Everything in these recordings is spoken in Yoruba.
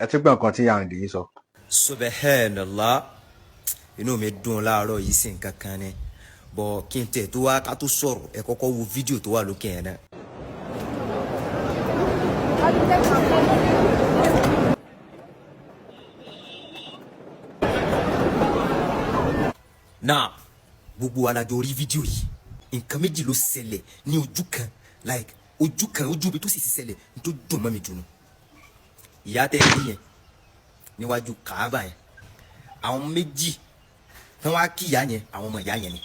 ẹ ti gbọ́ nǹkan tí Àyìndé yìí sọ. Subhanallah, inú mi dùn láàárọ̀ yìí sí nǹkan kan ni bọ̀ kí n tẹ̀ tó wá ká tó sọ̀rọ̀ ẹ kọ́kọ́ wo fídíò tó wà lókè yẹn náà. Náà gbogbo alájọ rí fídíò yìí nǹkan méjì ló ṣẹlẹ̀ ní ojú kan like ojú kan ojú ibi tó sì ti ṣẹlẹ̀ ní tó dùn mọ́ mi dùn. Ìyá tẹ́ ẹ rí yẹn níwájú Kaaba yẹn àwọn méjì tí wọ́n wá kí ìyá yẹn àwọn ọmọ ìyá yẹn ni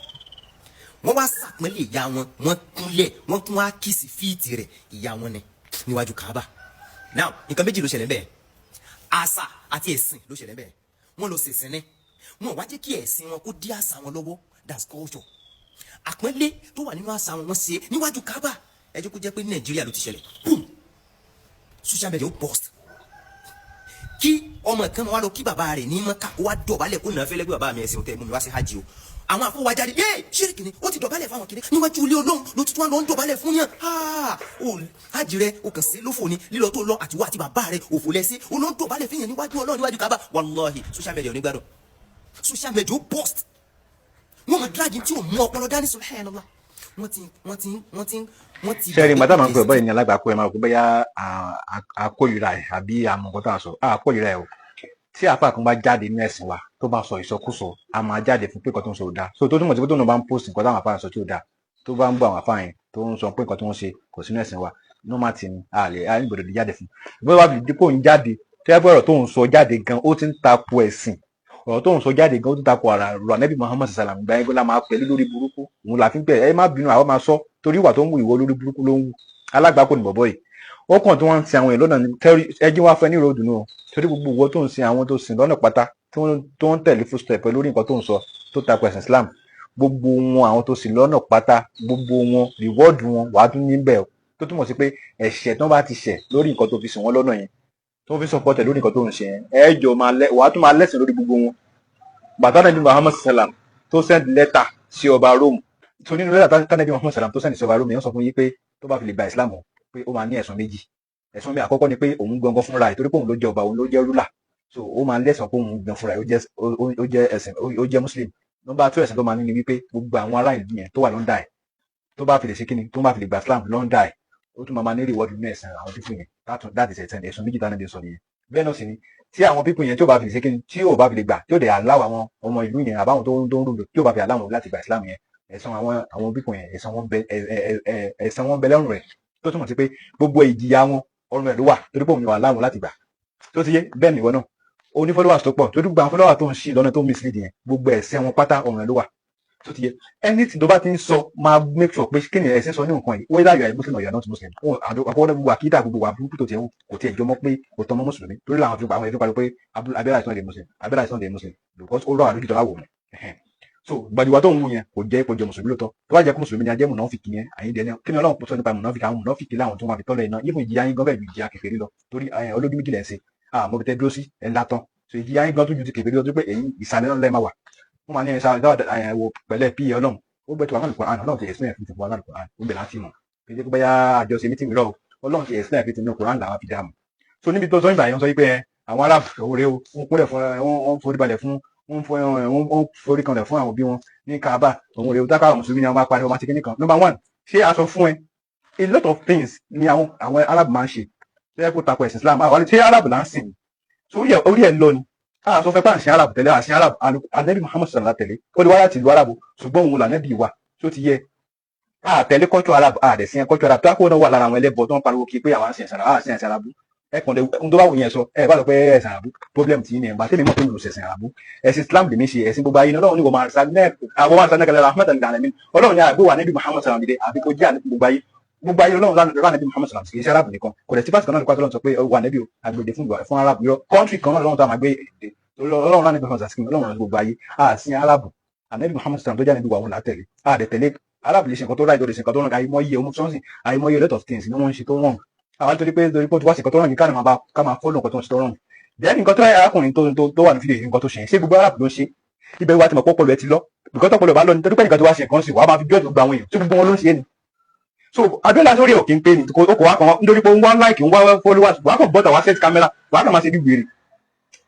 wọ́n wá sàpọ́nlé ìyá wọn wọ́n kúnlẹ̀ wọ́n tún wá kíìsì fíìtì rẹ̀ ìyá wọn ni níwájú Kaaba. Now nǹkan méjì ló ṣẹlẹ̀ bẹ́ẹ̀ àṣà àti ẹ̀sìn ló ṣẹlẹ̀ bẹ́ẹ̀ wọ́n lọ ṣẹ̀sìn ní wọn wá jẹ́ kí ẹ̀sìn wọn kó dí àṣà wọn lọ́wọ́ that's culture. Àpọ́nlé tó wà nínú àṣà wọn wọ́n ṣe níwájú Kaaba ẹ jẹ́ kó jẹ́ pé Nàìjíríà ló ti ṣẹlẹ̀ boom social media ó burst kí ọmọ kan wá lọ kí bàbá rẹ̀ ní Mọ́kà ó wá dọ̀bálẹ̀ kó nà fẹ́lẹ́ pé bàbá mi ẹ̀sìn tẹ̀ mú mi wá sí hajj o àwọn àfọwájáde yé ṣíríkì ni ó ti dọ̀bálẹ̀ fáwọn kiri níwájú ilé Ọlọ́run ló ti tún wá lọ ń dọ̀bálẹ̀ fún yàn ó hajj rẹ o kàn sí lófò ni lílọ tó lọ àtiwọ́ àti bàbá rẹ òfò lẹ́sí ó lọ ń dọ̀bálẹ̀ fún yàn níwájú Ọlọ́run níwájú Kaaba wallahi social media onígbàdàn social media ó burst wọn mọ dragi tí ò mú ọpọlọ dání subhanallah wọ́n ti sẹ́ẹ̀rì màtá máa ń pè bọ́ọ̀ ní alágbàkú ẹ̀ máa rò pé bóyá àkórìíra ẹ̀ àbí àmọ̀kọ́ tá a sọ àkórìíra ẹ̀ o tí àpá kan bá jáde ní ẹ̀sìn wa tó bá sọ ìsọkúsọ a máa jáde fún pé nǹkan tó ń sọ ò dáa so tó túmọ̀ sí pé tó ń bá ń post nǹkan táwọn àfáà sọ tí ò dáa tó bá ń bọ àwọn àfáà yẹn tó ń sọ pé nǹkan tó ń ṣe kò sínú ẹ̀sìn wa normal ti ni àìgbọ̀dọ̀ di jáde fún bí wọ́n bá fi dípò ń jáde tó yẹ pé ọ̀rọ̀ tó ń sọ jáde gan ó ti ń tako ẹ̀sìn ọ̀rọ̀ tó ń sọ jáde gan ó ti ń tako ara rọ Ànábì Muhammad sallam gba ẹgbẹ́ la máa pẹ̀lú lórí burúkú òun là fi ń pẹ̀ ẹ má bínú àwọn máa sọ torí ìwà tó ń wù ìwọ lórí burúkú ló ń wù alágbàkọ ni bọ̀bọ̀ yìí ó kàn tí wọ́n ń sin àwọn èèyàn lọ́nà ẹjí wá fẹ́ ní ìròdùn náà torí gbogbo ìwọ tó ń sin àwọn tó sin lọ́nà pátá tó ń tẹ̀lé footstep lórí nǹkan tó ń sọ tó tako ẹ̀sìn Islam gbogbo wọn àwọn tó sin lọ́nà pátá gbogbo wọn reward wọn wàá tún níbẹ̀ tó túmọ̀ sí pé ẹ̀ṣẹ̀ tó bá ti ṣẹ̀ lórí nǹkan tó fi sìn wọ́n lọ́nà yẹn tó fi support lórí nǹkan tó ń ṣe yẹn ẹ̀jọ̀ wàá tún máa lẹ́sìn lórí gbogbo wọn bàtà nàbí Muhammad sallam tó send letter sí ọba Rome tó nínú lẹ́tà tánàbí Muhammad sallam tó send sí ọba Rome yẹn sọ fún yín pé tó bá fi lè gba Islam pé ó máa ní ẹ̀san méjì ẹ̀san bí àkọ́kọ́ ni pé òun gangan fúnra ẹ̀ torí pé òun ló jẹ́ ọba òun ló jẹ́ rúlà so ó máa lẹ́san pé òun gan fúnra ẹ̀ ó jẹ́ ẹ̀sìn ó jẹ́ Muslim nọ́mbà 2 ẹ̀sìn tó máa ní ni wípé gbogbo àwọn ará ìlú yẹn tó wà lọ́ndà ẹ̀ tó bá fi lè ṣe kíni tó bá fi lè gba Islam lọ́ndà ẹ̀ ó tún máa ní reward nínú ẹ̀sìn àwọn pípù yẹn láti ẹ̀sùn méjì tánàbí sọ nìyẹn bẹ́ẹ̀ náà sì ni tí àwọn pípù yẹn tí ó bá fi lè ṣe kíni tí ó bá fi lè gbà tí ó dẹ̀ aláwọ̀ àwọn ọmọ ìlú yẹn àbáwọn tó ń rúlò tí ó bá fi aláwọ̀ láti gba Islam yẹn ẹ̀san àwọn pípù yẹn ẹ̀san wọn bẹ lọ́rùn rẹ̀ tó túmọ̀ sí pé gbogbo ìjìyà wọn ọrùn ẹ̀ ló wà torí pé òun wà láwọn láti gbà tó ti yé bẹ́ẹ̀ nìwọ náà ó ní followers tó pọ̀ torí gbogbo àwọn followers tó ń ṣì lọ́nà tó ń mislead yẹn gbogbo ẹ̀ṣẹ̀ wọn pátá ọrùn ẹ̀ ló wà tó ti yé anything tó bá ti ń sọ máa make sure pé kí ni ẹ̀sìn sọ ní nǹkan yìí whether you are Muslim or you are not Muslim àkọ́kọ́ gbogbo àkídà gbogbo wà burúkú tó tiẹ̀ kò tiẹ̀ jọmọ́ pé kò tọmọ mùsùlùmí torí làwọn fi àwọn ẹ̀fí parí pé Abẹ́lá is not a Muslim Abẹ́lá is not a Muslim because ó rọ àdójútó tó láwò rẹ̀ so gbàdúrà tó ń mú yẹn kò jẹ́ mùsùlùmí lóòótọ́ tó bá jẹ́ kó mùsùlùmí ni a jẹ́ mùnáfíkì yẹn àyíndẹ̀ ní kí ni Ọlọ́run sọ nípa mùnáfíkì àwọn mùnáfíkì láwọn tó máa fi tọ́lẹ̀ iná yífun ìjìyà yín gan bẹ́ẹ̀ ju ìjìyà kèfèrí lọ torí olójú méjì lẹ̀ ń ṣe mo fi tẹ́ dúró sí ẹ̀ ńlá tán so ìjìyà yín gan tó ju ti kèfèrí lọ tó pé èyí ìsàlẹ̀ náà lẹ́ẹ̀ máa wà wọ́n máa ní ẹ̀ṣá wo pẹ̀lẹ́ pí Ọlọ́run ó gbẹ́tọ̀ àwọn Al-Qur'an Ọlọ́run ti ẹ̀sìn ẹ̀fìn ti fún Al-Qur'an ó bẹ̀ láti mọ̀ kí ẹ bóyá àjọṣe mítì mìíràn Ọlọ́run ti ẹ̀sìn ẹ̀fìn ti ní Qur'an làwọn fi dá mọ̀ so níbi tó sọ ìgbà yẹn sọ pé àwọn Arab òwúrẹ́ o wọ́n kúnlẹ̀ fún wọn forí balẹ̀ fún wọ́n forí kanlẹ̀ fún àwọn òbí wọn ní Kaaba òun rèé dákà mùsùlùmí ni àwọn bá parí ọmọ àti kíní kan number 1 ṣé aṣọ fún ẹ a lot of things ni àwọn Arab máa ń ṣe ṣé ẹ kó takò ẹ̀sìn Islam àwọn ṣé Arab là ń sìn so orí ẹ̀ lọ ni a sọ fẹ́ pé àṣẹ Arab tẹ̀lé àṣẹ Arab Ànábì Muhammad sallallahu tẹ̀lé ó lè wáyà tìlú Arab ṣùgbọ́n òun lànàbì wa tó ti yẹ a tẹ̀lé culture Arab a dẹ̀ sìn culture Arab tó àkókò náà wà lára àwọn ẹlẹ́bọ tó ń pariwo kí pé àwọn àṣẹ ẹ̀sìn Arab ẹkùn tó bá wù yẹn sọ ẹ bá sọ pé ẹ̀sìn àràbù problem tí ní ẹgbà tẹ́lẹ̀ mọ̀ pé mi ò ṣẹ̀sìn àràbù ẹ̀sìn Islam lèmi ṣe ẹ̀sìn gbogbo ayé Ọlọ́run ní wọ́n máa ṣe àwọn máa ṣe kẹlẹ́ rahmat alamin Ọlọ́run ní àgbéwà níbi Muhammad sallam dìde àbí kò jẹ́ àníbi gbogbo ayé Ọlọ́run lánàá níbi Muhammad sallam kì í ṣe Arab nìkan kò dẹ̀ tí pàṣẹ kan náà Ọlọ́run sọ pé wà níbi àgbèdè fún Arab yọ country kan náà Ọlọ́run tó àgbé Ọlọ́run lánàá níbi Muhammad sallam Ọlọ́run gbogbo ayé àsìn Arab ànábì Muhammad sallam tó jẹ́ níbi wà wọn látẹ̀lé àdẹ̀tẹ̀lé Arab lè ṣe nǹkan tó ráì tó lè ṣe nǹkan tó rán àìmọye ohun sọ́nsìn àìmọye lot of things ni wọ́n ń ṣe tó wọ́n àwọn torí pé tó wá sí nǹkan tó rán yìí ká máa fọ́lọ̀ nǹkan tó ń ṣe tó rán then nǹkan tó ráì arákùnrin tó wà ní fídíò yìí nǹkan tó ṣe ṣé gbogbo Arab ló ń ṣe ibẹ̀ wá ti mọ̀ pọ́pọ́lọ ẹ ti lọ bìkọ́ tọ́pọ̀lọ bá lọ nítorí pé nǹkan tó wá ṣe nǹkan sì wá máa fi jọ́ọ̀dù gba àwọn èèyàn tí gbogbo wọn ló ń ṣe ni so Abiola sórí òkè ń pè ní kò wá kan nítorí pé ó ń wá like ń wá followers wà á kàn bọ́tà wá set camera wà á kàn máa ṣe bí wèrè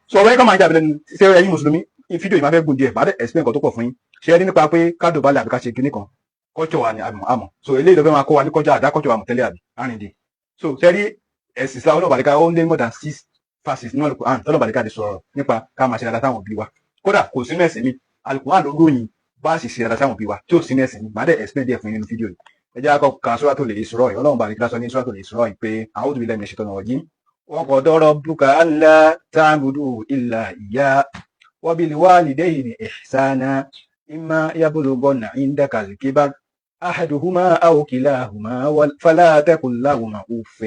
so ọ̀rọ̀ yẹn kàn máa jà bẹ̀rẹ̀ ṣe ẹ̀yin mùsùlùmí fídíò yìí máa fẹ́ gùn díẹ̀ máa dẹ̀ explain nǹkan tó pọ̀ fún yín ṣe é rí nípa pé kádò balẹ̀ àbí ká ṣe kinní kan culture wa ni àmọ̀ so eléyìí ló fẹ́ máa kọ́ wa ní culture àdá culture wa mọ̀ tẹ́lẹ̀ àbí àrìndì so ṣe rí ẹ̀sìn Islam ọlọ́ọ̀bà lẹ́ka ó ń lé more than 6 verses nínú Al-Qur'an ọlọ́ọ̀bà lẹ́ka ti sọ̀rọ̀ nípa ká máa ṣe dáadáa sáwọn òbí wa kódà kò sínú ẹ̀sìn mi Al-Qur'an ló ròyìn bá a sì ṣe dáadáa sáwọn òbí wa tí ò sínú ẹ̀sìn mi máa dẹ̀ explain díẹ̀ fún yín nínú fídíò yìí ẹ jẹ́ àkọ́kọ́ ka Suratul Isra yìí ọlọ́ọ̀bà lẹ́ka sọ ní Suratul Isra yìí pé a'udhu billahi minash shaitanir rajim وقضى ربك ألا تعبدوا إلا إياه وبالوالدين إحسانا إما يبلغن عندك الكبر أحدهما أو كلاهما فلا تقل لهما أف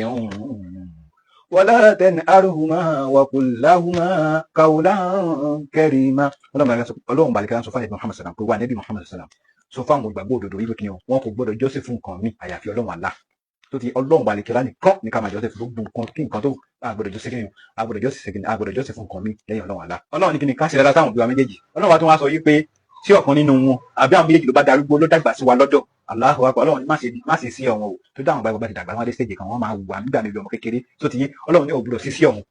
ولا تنهرهما وقل لهما قولا كريما Ọlọ́run bá lẹ́ka sọ fún Muhammad sallam pé wà Nábì Muhammad sallam sọ fún àwọn ìgbàgbọ́ òdodo yìí pé kí wọn kò gbọdọ̀ jọ́sìn fún nǹkan mi àyàfi Ọlọ́run Allah tó ti Ọlọ́run bá lẹ́ka nìkan ní ká máa jọ́sìn fún gbogbo nǹkan kí nǹkan tó agbọ́dọ̀ jọ́sìn kí ni agbọ́dọ̀ jọ́sìn fún nǹkan mi lẹ́yìn Ọlọ́run Allah Ọlọ́run ní kí ni ká ṣe dáadáa sáwọn òbí wa méjèèjì Ọlọ́run wa tún wá sọ yìí pé tí ọ̀kan nínú wọn àbí àwọn méjèèjì ló bá darúgbó ló dàgbà sí wa lọ́dọ̀ Allahu Akbar Ọlọ́run ní má ṣe sí ọ̀wọ́n o tó dáhùn báyìí bá ti dàgbà wọn dé stage kan wọn máa wùwà nígbà mi bí ọmọ kékeré tó ti yé Ọlọ́run ní ò gbọdọ̀ sí ọ̀wọ́n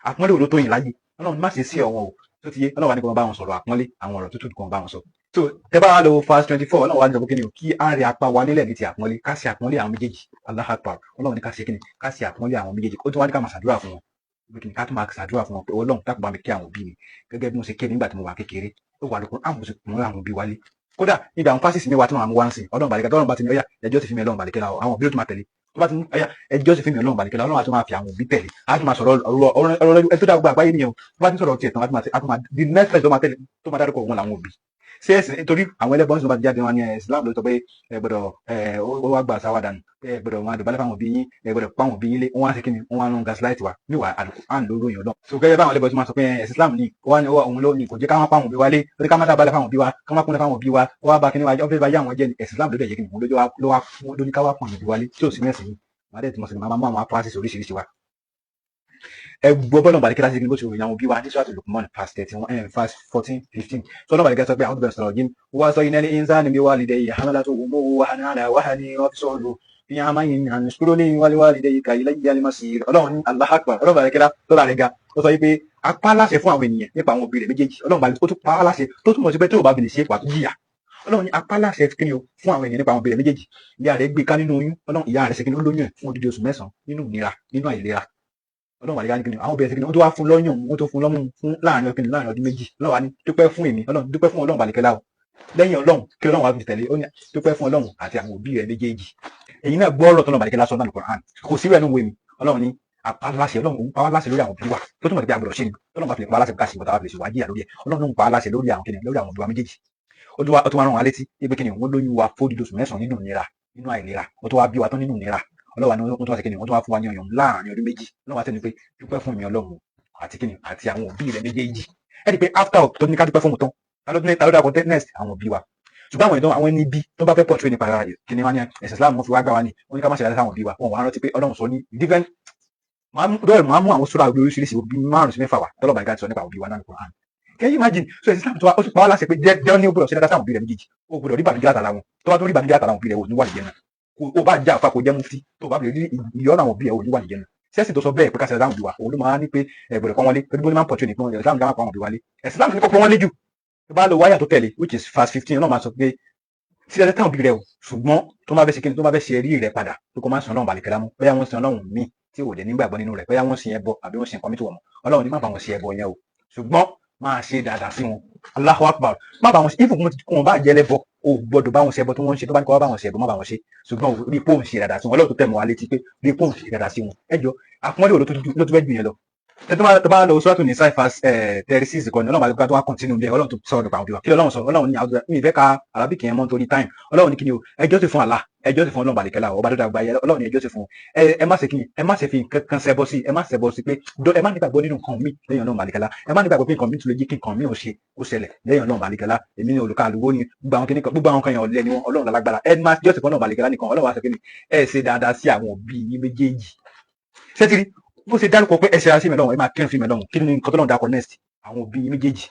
àpọ́nlé òdo tó yìn láyé Ọlọ́run ní má ṣe sí ọ̀wọ́n o tó ti yé Ọlọ́run wa ní kí wọ́n bá wọn sọ̀rọ̀ àpọ́nlé àwọn ọ̀rọ̀ tútù kan bá wọn sọ. so tẹ́ bá lo verse 24 Ọlọ́run wa ní sọ pé kí ni o kí á rí apá wa nílẹ̀ ní ti àpọ́nlé ká ṣe àpọ́nlé àwọn méjèèjì Allahu Akbar Ọlọ́run ní ká ṣe kí ni ká ṣe àpọ́nlé àwọn méjèèjì ó tún wá ní ká máa ṣàdúrà fún wọn ká tún máa ṣàdúrà fún wọn pé Ọlọ́run dákun bá mi kí àwọn òbí mi gẹ́gẹ́ bí mo ṣe kí nígbà tí mo wà kékeré ó wà lóko àwọn oṣù kùnrin àwọn òbí wálé kódà níbi àwọn fásitì mi wà tí wọn wá ń sìn Ọlọ́run bàlẹkẹ Ọlọ́run bá ti ní ọyà ẹjọ́ ti fi mi Ọlọ́run bàlẹkẹ láwọ àwọn òbí ló tún máa tẹ̀lé tó bá ti ní ọyà ẹjọ́ ti fi mi Ọlọ́run bàlẹkẹ láwọ Ọlọ́run á tún máa fi àwọn òbí tẹ̀lé á tún máa sọ̀rọ̀ ọ̀rọ̀ ẹ tó dá gbogbo àgbáyé nìyẹn tó bá ti sọ̀rọ̀ tiẹ̀ tán á tún máa the next place tó máa tẹ̀lé tó máa dárúkọ òun làwọn òbí ṣé ẹsìn nítorí àwọn ẹlẹ́bọn tó bá ti jáde wọn ní Islam ló sọ pé ẹ gbọ́dọ̀ ó wá gbà sáwà dànù ẹ gbọ́dọ̀ wọn àdùbálẹ̀ fáwọn òbí yín ẹ gbọ́dọ̀ pa àwọn òbí yín lé wọn wá sí kíni wọn wá ń gaslight wa níwà Al-Qur'an ló ròyìn Ọlọ́run so gẹ́gẹ́ báwọn ẹlẹ́bọn tó máa sọ pé ẹ̀sìn Islam ní òun ló ní kò jẹ́ ká má pa àwọn òbí wa lé lórí ká má dábàlẹ̀ fáwọn òbí wa ká má kúnlẹ̀ fáwọn òbí wa wá bá kíní wa ọ̀fẹ́ bá yá àwọn jẹ́ ní ẹ̀sìn Islam ló dẹ̀ yẹ kíni ló ní ká wá pọ̀ òbí wa lé tí ò sí mẹ́sìn yìí má dẹ̀ tí mo sì máa mú àwọn apáṣẹ oríṣiríṣi wa ẹ gbọ́ bọ́lọ̀ bàlẹ́kẹ́ láti gbé bó ṣe ròyìn àwọn òbí wa ní Suratul Luqman verse 14 15 sọ́nà bàlẹ́kẹ́ sọ pé àwọn bẹ̀rẹ̀ sọ̀rọ̀ yìí wá sọ iná ní insani biwalidayhi hamalatu ummuhu wahnan ala wahnin wa fisluhu fi amayin an ishkur li wa liwalidayka ilayya al-masir Ọlọ́run ní Allahu Akbar Ọlọ́run bàlẹ́kẹ́ lọ́la rẹ̀ ga ó sọ pé apá láṣẹ fún àwọn ènìyàn nípa àwọn òbí rẹ̀ méjèèjì Ọlọ́run bàlẹ́kẹ́ ó tún pa á láṣẹ tó túmọ̀ sí pé tí ò bá fi lè ṣe pàtó jìyà Ọlọ́run ní apá láṣẹ kíni o fún àwọn ènìyàn nípa àwọn òbí rẹ̀ méjèèjì ìyá rẹ̀ gbé ká nínú oyún Ọlọ́run ìyá rẹ̀ ṣe kíni ó lóyún ẹ̀ fún odidi oṣù 9 nínú ìnira nínú àìlera Ọlọ́run wà ní kíni àwọn obìnrin kíni wọ́n tó wá fún lọ́yàn wọ́n tó fún lọ́mú fún láàrin ọdún méjì Ọlọ́run wà ní dúpẹ́ fún èmi Ọlọ́run dúpẹ́ fún Ọlọ́run bàlẹ́kẹ́lá o lẹ́yìn Ọlọ́run kí Ọlọ́run wà fi tẹ̀lé ó ní dúpẹ́ fún Ọlọ́run àti àwọn òbí rẹ̀ méjèèjì èyí náà gbọ́ ọ̀rọ̀ tọ́lọ́run bàlẹ́kẹ́lá sọ náà Al-Qur'an kò sí rẹ̀ nínú ìwé mi Ọlọ́run ní apáláṣẹ Ọlọ́run pa wá láṣẹ lórí àwọn òbí wa tó túmọ̀ sí pé àgbọ̀dọ̀ ṣe ni Ọlọ́run bá fi lè pa wá láṣẹ ká ṣe ìwọ̀ta wá fi lè ṣe wájú lórí ẹ̀ Ọlọ́run pa wá láṣẹ lórí àwọn kíni lórí àwọn òbí wa méjèèjì ó tún wá rán wa létí pé kíni wọ́n lóyún wa fódìdí oṣù 9 nínú ìnira nínú àìlera ó tún wá bí wa tán nínú ìnira Ọlọ́run ni wọ́n tún wá sí kíni wọ́n tún wá fún wa ní ọyàn láàrin ọdún méjì Ọlọ́run wá tẹ́ni pé dúpẹ́ fún mi Ọlọ́run àti kíni àti àwọn òbí rẹ̀ méjèèjì ẹ rí i pé after tó ní ká dúpẹ́ fún òun tán ta ló dá content next àwọn òbí wa ṣùgbọ́n àwọn ìdán àwọn ẹni bí tó bá fẹ́ pọ̀ tún nípa kíni wá ní ẹ̀sìn Islam wọn fi wá gbà wá ní wọn ní ká má ṣe dáadáa sáwọn òbí wa wọn wà rántí pé Ọlọ́run sọ ní different máa mú àwọn sura oríṣiríṣi òbí 5 sí 6 wà tọ́lọ̀ bàgá ti sọ nípa òbí wa náà Al-Qur'an can you imagine so ẹ̀sìn Islam tó wá ó tún pa wá láṣẹ pé jẹ́ ní ó gbọ́dọ̀ ṣe dáadáa sáwọn òbí rẹ̀ méjèèjì ó gbọ́dọ̀ rí bànújẹ́ látara wọn tó bá tún rí bànújẹ́ látara àwọn òbí rẹ̀ ò ní wà nìyẹn náà ó bá já àfa kò jẹ́ mufti tó bá rí ìyọ́nà àwọn òbí rẹ̀ ò ní wà nìyẹn náà sẹ́sìn tó sọ bẹ́ẹ̀ pé ká ṣe dáadáa òbí wa òun ló máa ní pé ẹ̀gbọ́dọ̀ kọ́ wọn lé pẹ̀lú bó ní máa ń pọ̀jù nìkan Islam ní ká má pa àwọn òbí wa lé ẹ̀sìn Islam ní kó pọ́n wọn lé jù tó bá lo wáyà tó tẹ̀lé which is verse 15 náà máa sọ pé sí ẹ̀sẹ̀ táwọn òbí rẹ̀ o ṣùgbọ́n tó máa fẹ́ ṣe kíni tó máa fẹ́ ṣe ẹ̀rí rẹ̀ padà tó kọ́ máa ń sọ Ọlọ́run bàlẹ̀kẹ́lá mú bẹ́ẹ̀ wọ́n sin Ọlọ́run míì tí ò dẹ̀ nígbàgbọ́ nínú rẹ̀ bóyá wọ́n sin ẹbọ àbí wọ́n sin nǹkan mi tó wọ̀ mọ́ Ọlọ́run ní má bá wọn ṣe ẹbọ yẹn o ṣùgbọ́n máa ṣe dáadáa sí wọn Allahu Akbar má bá wọn ṣe ìfún wọn bá jẹ́ lẹ́bọ o gbọ́dọ̀ bá wọn ṣe ẹbọ tó wọ́n ń ṣe tó bá ní kọ́ wá bá wọn ṣe ẹbọ má bá wọn ṣe ṣùgbọ́n rí pòun ṣe dáadáa sí wọn Ọlọ́run tó tẹ̀ mọ́ wa létí pé rí pòun ṣe dáadáa sí wọn ẹjọ́ àpọ́nlé òdo ló tó fẹ́ jù yẹn lọ tó bá lọ Suratu Nisa verse 36 kan ní Ọlọ́run àgbà tó wá continue bẹ́ẹ̀ Ọlọ́run tó sọ̀rọ̀ nípa àwọn òbí wa kí Ọlọ́run sọ Ọlọ́run ní àwọn mi ìfẹ́ ka Arabic yẹn mọ́ nítorí time Ọlọ́run ní kí ni o ẹjọ́ sì fún Allah ẹjọ́ sì fún Ọlọ́run bàlẹ̀kẹ́lá ọba tó dàgbà yẹ Ọlọ́run ní ẹjọ́ sì fún ẹ má ṣe kí ni ẹ má ṣe fi nǹkan ṣẹbọ sí ẹ má ṣẹbọ sí pé ẹ má nígbàgbọ́ nínú nǹkan mi lẹ́yìn Ọlọ́run bàlẹ̀kẹ́lá ẹ má nígbàgbọ́ pé nǹkan mi tún lè jí kí nǹkan mi ò ṣẹlẹ̀ lẹ́yìn Ọlọ́run bàlẹ̀kẹ́lá èmi ní olùkọ́ àlùwò ni gbogbo àwọn kan yẹn ọ̀lẹ́ ni wọn Ọlọ́run lágbára ẹ má jọ́sìn fún Ọlọ́run bàlẹ̀kẹ́lá nìkan Ọlọ́run wá sọ pé ẹ ṣe dáadáa sí àwọn òbí yín méjèèjì ṣẹ́tìrì bó ṣe dárúkọ pé ẹsẹ̀ ara sí mi lọ́wọ́ ẹ máa kẹ́rin fún mi lọ́wọ́ kí ni nǹkan tó lọ́wọ́ dákọ̀ next àwọn òbí méjèèjì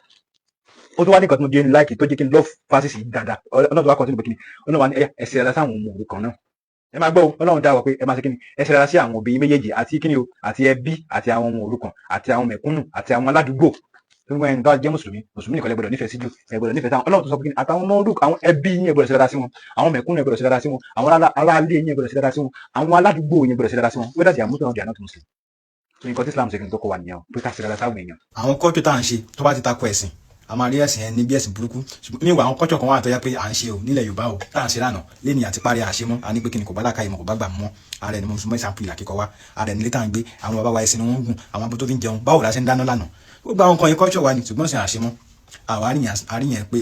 ó tún wá ní nǹkan tó ń jẹ́ ní láìkì tó jẹ́ kí n love fásitì dáadáa ọ̀nà tó wá kọ́ sínú pé kí ni ọ̀nà wà ní ẹsẹ̀ ara sáwọn ọmọ òrukàn náà ẹ máa gbọ́ o ọlọ́run dá wa pé ẹ máa ṣe kíni ẹ ṣe dára sí àwọn òbí méjèèjì àti kíni o àti ẹbí àti àwọn ọmọ òrukàn àti àwọn mẹ̀kúnnù àti àwọn aládùúgbò tó ń gbọ́ ẹni tó jẹ́ mùsùlùmí nìkan lẹ gbọ́dọ̀ nífẹ̀ẹ́ sí jù ẹ gbọ́dọ̀ nífẹ̀ẹ́ sáwọn ọlọ́run tó sọ pé kíni àtàwọn ọmọ òrukàn àwọn ẹbí yín ẹ gbọ́dọ̀ ṣe dára sí wọn àwọn mẹ̀kúnnù ẹ gbọ́dọ̀ ṣe dára sí wọn àwọn aráalé yín ẹ gbọ́dọ̀ ṣe dára sí wọn àwọn aládùúgbò yín ẹ gbọ́dọ̀ ṣe dára sí wọn whether they are Muslim or they are not Muslim so nǹkan tí Islam ṣe kí n tó kọ wà nìyẹn pé ká ṣe dára sáwọn èèyàn. àwọn kọ́jọ́ tá à ń ṣe tó bá ti takò ẹ̀sìn a máa rí ẹ̀sìn ẹni bí ẹ̀sìn burúkú níwà àwọn kọ́jọ́ kan wà tó yẹ pé à ń ṣe o nílẹ̀ Yorùbá o tá à ń ṣe lánàá lẹ́ni àti parí àṣẹ mọ́ a ní pé kí ni kò bá láka ìmọ̀ kò bá gbà mọ́ ààrẹ ni mo sún mẹ́sàn-án pìlà kíkọ wa ààrẹ nílé tá à ń gbé àwọn bàbá wa ẹ̀sìn ni wọ́n ń gùn àwọn abọ́ tó fi ń jẹun báwo la ṣe ń dáná lánàá gbogbo àwọn kan yẹn kọ́jọ́ wa ni ṣùgbọ́n ṣe àṣẹ mọ́ àwọn àríyàn pé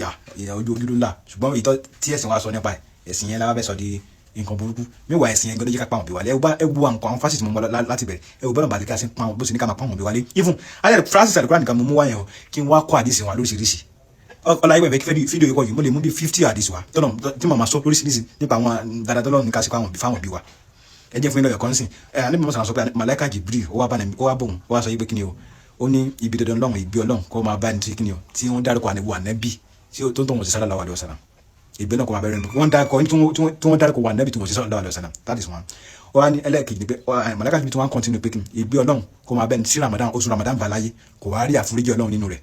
ojú ojú ló là ṣùgbọ́n ìtọ́ tí ẹ̀sìn wa sọ nípa ẹ̀sìn yẹn lábẹ́ fẹ́ sọ di nǹkan burúkú mẹ́wàá ẹ̀sìn yẹn gbọ́dọ̀ jẹ́ ká pa àwọn òbí wa lé ẹ wo àwọn fásitì mọ́ láti bẹ̀rẹ̀ ẹ wo bọ́dọ̀ bàdìkà sí pa àwọn bó ṣe ní ká máa pa àwọn òbí wa lé even alẹ́ Francis àdìkúrà nìkan mo mú wáyẹn o kí n wá kọ́ àdìsí wọn lóríṣiríṣi ọláyé bẹ̀rẹ̀ fídíò ikọ̀ yìí mo lè mú bí 50 àdìsí wa tọ́nà tí màmá sọ lóríṣiríṣi nípa àwọn dáadáa tọ́lọ́ ní ká sí pa àwọn òbí fáwọn òbí wa ẹ jẹ́ fún ilé ọ̀yọ́ kan sìn níbi mọ̀ sọ pé màláíkà Jibril ó wá bòun ó wá sọ yí pé kí ni o ó ní ibi dandan lọ́run ìgbé Ọlọ́run kó máa bá ní tí kí ni o tí wọ́n dárúkọ ànẹ́bí tí ó tó ń tọ̀ wọ́n sí sallallahu alaihi wasallam ìgbé náà kò máa bẹ̀rẹ̀ wọ́n dárúkọ tí wọ́n dárúkọ wà ànẹ́bí tí wọ́n sí sallallahu alaihi wasallam that is one ó wá ní ẹlẹ́ẹ̀kejì pé màláíkà Jibril tí wọ́n continue pé kí ni ìgbé Ọlọ́run kó máa bẹ́ẹ̀ sí Ramadan oṣù Ramadan balaye kò wá rí àforíjì Ọlọ́run nínú rẹ̀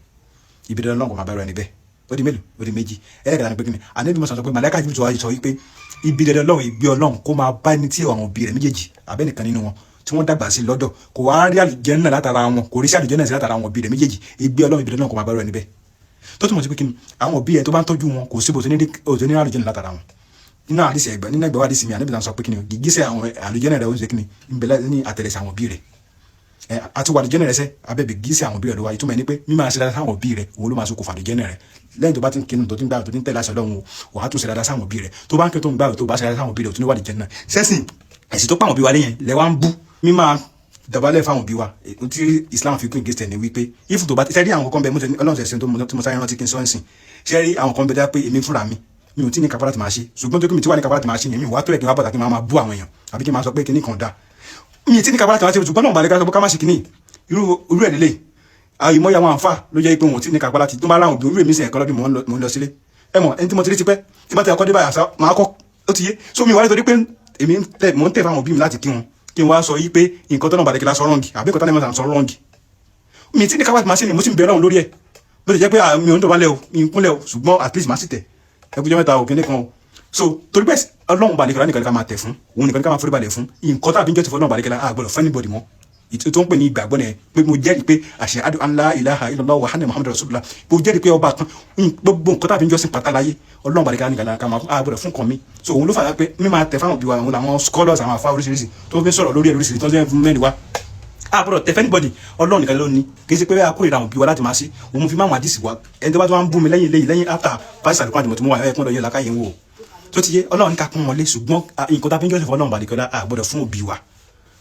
ibi dandan Ọlọ́run kò máa bẹ̀rẹ̀ níbẹ̀ ó di mélòó ó di méjì ẹlẹ́ẹ̀kẹta ni pé kí ni ànẹ́bí mọ̀ sọ pé màláíkà Jibril sọ wípé ibi dandan Ọlọ́run ìgbé Ọlọ́run kó máa bá ẹni tí àwọn òbí rẹ̀ méjèèjì abẹ́nìkan nínú wọn tí wọ́n dàgbà sí lọ́dọ̀ kò wá rí àlùjànnà látara wọn kò rí sí àlùjànnà sí látara wọn òbí rẹ̀ méjèèjì ìgbé Ọlọ́run ìbí dandan kò máa bá rẹ̀ níbẹ̀ tó túmọ̀ sí pé kí ni àwọn òbí ẹ̀ tó bá ń tọ́jú wọn kò síbò tó ní àlùjànnà látara wọn nínú àdìsí ẹgbẹ́ nínú ẹgbẹ́ wa àdìsí mi àníbi sọ pé kí ni gìgísẹ̀ àwọn àlùjànnà rẹ̀ ó ṣe kí ni ń bẹ ní àtẹ̀lẹsẹ̀ àwọn òbí rẹ̀ àti wà àlùjànnà rẹ̀ sẹ́ abẹ́bẹ̀ gìgísẹ̀ àwọn òbí rẹ̀ ló wá ìtumọ̀ ẹni pé mímọ̀ àṣẹ dáadáa sáwọn òbí rẹ̀ òun ló máa so kò fà àlùjànnà rẹ̀ lẹ́yìn tó bá ti ń kinu tó ti ń gbà tó ti ń tẹ̀lé aṣọ Ọlọ́run wà á tún ṣe dáadáa sáwọn òbí rẹ̀ tó bá ń kí tó ń gbà tó bá ṣe dáadáa sáwọn òbí rẹ̀ tó ní wà àlùjànnà sẹ́sìn ẹ̀sìn tó pàwọn òbí wa lẹ́yìn lẹ́wà ń bú mímọ̀ dọ̀bálẹ̀ fáwọn òbí wa tí Islam fi kún ìgbésẹ̀ ní wípé if tó bá ṣe rí àwọn kan bẹ Ọlọ́run ṣẹ̀ṣẹ̀ tó mo sáré rántí kí n sọ ń sìn ṣe rí àwọn kan bẹ dá pé èmi fúnra mi ò tí ní kápá láti máa ṣe ṣùgbọ́n tó kí mi tí wà ní kápá láti máa ṣe mi wà tó rẹ̀ kí n wá bàtà kí n máa bú àwọn èèyàn àbí kí n máa sọ pé kíní kan dá mi tí ní kápá láti máa ṣe ṣùgbọ́n náà balẹ̀ ká má ṣe kíní irú ẹ̀ lélẹ̀ àyùmọ̀ àwọn àǹfà ló jẹ́ pé wọn ò tí ní kápá láti tó bá láwọn òbí irú èmi sìn ẹ̀kọ́ lọ́dún mò ń lọ sílé ẹ mọ̀ ẹni tí mo ti rí tipẹ́ tí bá ti akọ́ dé báyà sá máa kọ́ ó ti yé so mi wà nítorí pé èmi mò ń tẹ̀ fáwọn òbí mi láti kí wọn kí n wá sọ yí pé nǹkan tó náà bàdé kí la sọ rọ́ǹgì àbí nǹkan tó náà sọ rọ́ǹgì mi tí ní kápá máa ṣe ni mo sì ń bẹ̀rẹ̀ ọ̀hún lórí ẹ̀ bó ti jẹ́ pé mi ò ń dọ̀bálẹ̀ o mi ń kúnlẹ̀ o ṣùgbọ́n at least máa sì tẹ̀ ẹgbẹ́jọ́ mẹ́ta òkè nìkan o so torí bẹ́ẹ̀ Ọlọ́run bàdé kí la nìkan ká máa tẹ̀ fún òun nìkan ká máa forí balẹ̀ fún nǹkan tó àbí ń jọ́ ti fọ́ Ọlọ́run bàdé kí la àgbọ̀dọ̀ fún anybody mọ́ tó ń pè ní ìgbàgbọ́ ni pé mo jẹ́rìí pé ashhadu an la ilaha illallah wa anna muhammadur rasulullah mo jẹ́rìí pé ọba kan gbogbo nǹkan tá a fi ń jọ́sìn pátá láyé Ọlọ́run bàdé kí la nìkan ká máa àgbọ̀dọ̀ fún kan mi so òun ló fà á pé mi máa tẹ̀ fáwọn òbí wa àwọn làwọn scholars àwọn àfa oríṣiríṣi tó fi ń sọ̀rọ̀ lórí ẹ̀ lóríṣiríṣi tó ń fún mẹ́rin wa àbúrò tẹfẹ anybody Ọlọ́run nìkan ló ní kì í ṣe pé akórira àwọn òbí wa láti máa ṣe òun fi máa wọn àdìsí wa ẹni tó bá tó wá ń bú mi lẹ́yìn after vice àdìpọ̀ àdìmọ̀ tó mú wa ẹ̀kún lọ́yẹ̀ lákàyè ń wò tó ti yé Ọlọ́run ní ká pọ́n wọn lé ṣùgbọ́n nǹkan tá a fi ń jọ́sìn fún Ọlọ́run bàdìkọ́lá àgbọ̀dọ̀ fún òbí wa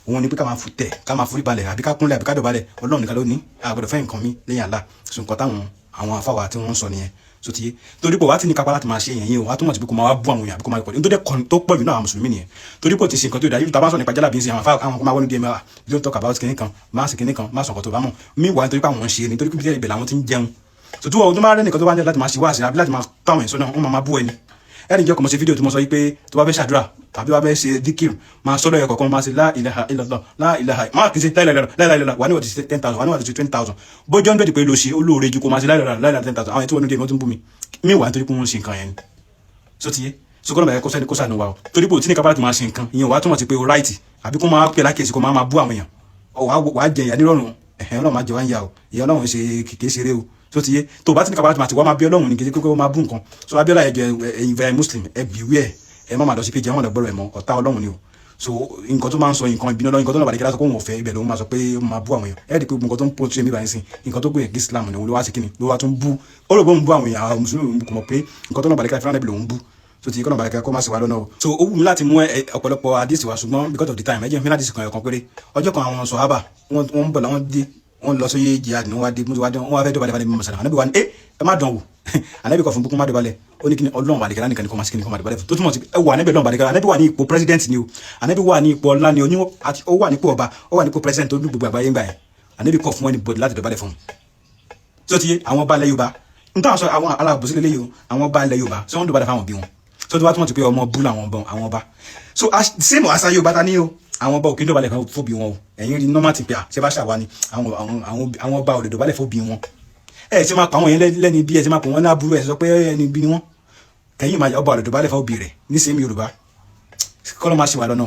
òun ni pé ká máa tẹ̀ ká máa forí balẹ̀ àbí ká kúnlẹ̀ àbí ká dọ̀bálẹ̀ Ọlọ́run nìkan ló ní àgbọ̀dọ̀ fẹ́ nǹkan mi lẹ́yìn àlá nǹkan táwọn àwọn afáwà tí wọ́n ń sọ nìyẹn so ti yé torí pé wàá ti ní kápá láti máa ṣe èèyàn yìí o wàá túmọ̀ sí pé kò máa wá bú àwọn èèyàn àbí kò máa pọ̀ nítorí tó pọ̀ jù náà àwọn mùsùlùmí nìyẹn torí pé ó ti ṣe nǹkan tó dáa yìí tó bá sọ nípa jálàbí ń ṣe àwọn kan máa wọ́n ní dmi don't talk about kìnìún kan máa ṣe kìnìún kan máa sọ̀kọ̀ tó bá mọ̀ mí wà nítorí pé àwọn ń ṣe nítorí pé ibẹ̀ làwọn ti ń jẹun so tí wọ́n tó máa rẹ́ nìkan tó bá ń jẹ́ láti máa ṣe wáàsí àbí láti máa táwọn èso náà wọ́n máa bú ẹni ẹni jẹ́ kò mọ̀ ṣe fídíò tí mo sọ yìí pé tó bá fẹ́ ṣàdúrà àbí wá fẹ́ ṣe díkìrù máa sọ́dọ̀ ẹ̀kọ́ kan máa ṣe la ilaha illallah la ilaha máa kì í ṣe láìláìlá wà ní wọ́n ti ṣe 10,000 wà ní wọ́n ti ṣe 20,000 bójú 100 pé ló ṣe olóore ju kó máa ṣe láìláìlá 10,000 àwọn ètò wọn ní ọdún bú mi mí wà nítorí pé wọ́n ṣe nǹkan yẹn ni so ti yé so kọ́nà bàyẹ̀ kó sẹ́ni kó sànù wa o torí pé o ti ní kábàlá ti máa ṣe nǹkan ìyẹn wàá túmọ̀ sí pé o ráìtì àbí kó máa pè lákèsí kó máa bú àwọn èèyàn wàá jẹ ìyá nírọ̀rùn Ọlọ́run máa jẹ wá ń yà o ìyá Ọlọ́run ṣe kìkì ṣeré o so ti yé tó bá ti ní kábàlá ti máa ti wá máa bí Ọlọ́run ní kí ó máa bú nǹkan so Abíọ́lá ẹ̀yin very muslim ẹ beware ẹ má máa lọ sí péjì ẹ má lọ gbọ́dọ̀ ẹ̀ mọ́ ọ̀tá Ọlọ́run ni o so nǹkan tó máa ń sọ nǹkan ìbínú Ọlọ́run nǹkan tó náà bàdé kí lásán kó wọn fẹ́ ibẹ̀ ló máa sọ pé ó máa bú àwọn èèyàn ẹ rí i pé nǹkan tó ń pọ̀ tó ṣe mí báyìí sìn nǹkan tó gbé Islam ni òun ló wá sí kíni ló wá tún bú ó rò bó ń bú àwọn èèyàn àwọn mùsùlùmí kò mọ̀ pé nǹkan tó náà bàdé kí lásán náà lòun bú so ti kọ́nà bàdé kí kó má sì wá lọ́nà o so ó wù mí láti mú ọ̀pọ̀lọpọ̀ àdìsí wa ṣùgbọ́n because of the time ẹ jẹ́ fún àdìsí kan ẹ̀kan péré ọjọ́ kan àwọn sọ̀hábà wọ́n ń bọ̀ láwọn dé wọ́n lọ sóyè jihad ní wọ́n wá fẹ́ dọ̀bálẹ̀ fún ẹni mọ̀sálà ànábì wa ni ẹ má dán wò ànábì kọ̀ fún bukun má dọ̀bálẹ̀ ó ní kí ni Ọlọ́run bàdé kí nìkan ní kọ́ máa sí kí ni kọ́ máa dọ̀bálẹ̀ fún tó túmọ̀ sí ẹ wà ànábì Ọlọ́run bàdé kí ànábì wà ní ipò president ni o ànábì wà ní ipò ọlá ni o ó wà ní ipò ọba ó wà ní ipò president tó ní gbogbo àgbáyé ń gbà yẹn ànábì kọ̀ fún ẹni bọ̀dì láti dọ̀bálẹ̀ fún un tó ti yé àwọn ọba ilẹ̀ Yorùbá n táwọn sọ àwọn alábòsí lélẹ́yìí o àwọn ọba ilẹ̀ Yorùbá tí wọ́n dọ̀bálẹ̀ fáwọn òbí wọn tó tó wá túmọ̀ sí pé ọmọ bú làwọn ọba so same àṣà Yorùbá ta ní o àwọn ọba òkè ń dọ̀bálẹ̀ kan fóbi wọn o ẹ̀yin rí normal ti pé à ṣe bá ṣàwa ni àwọn ọba òdòdó balẹ̀ fóbi wọn ẹ ṣe máa pa àwọn yẹn lẹ́ni bí ẹ ṣe máa pọ̀ wọ́n náà burú ẹ sọ pé ẹni bí ni wọ́n kẹ́yìn máa ọba òdòdó balẹ̀ fóbi rẹ̀ ní sẹ́mi Yorùbá kọ́ ló máa ṣe wà lọ́nà.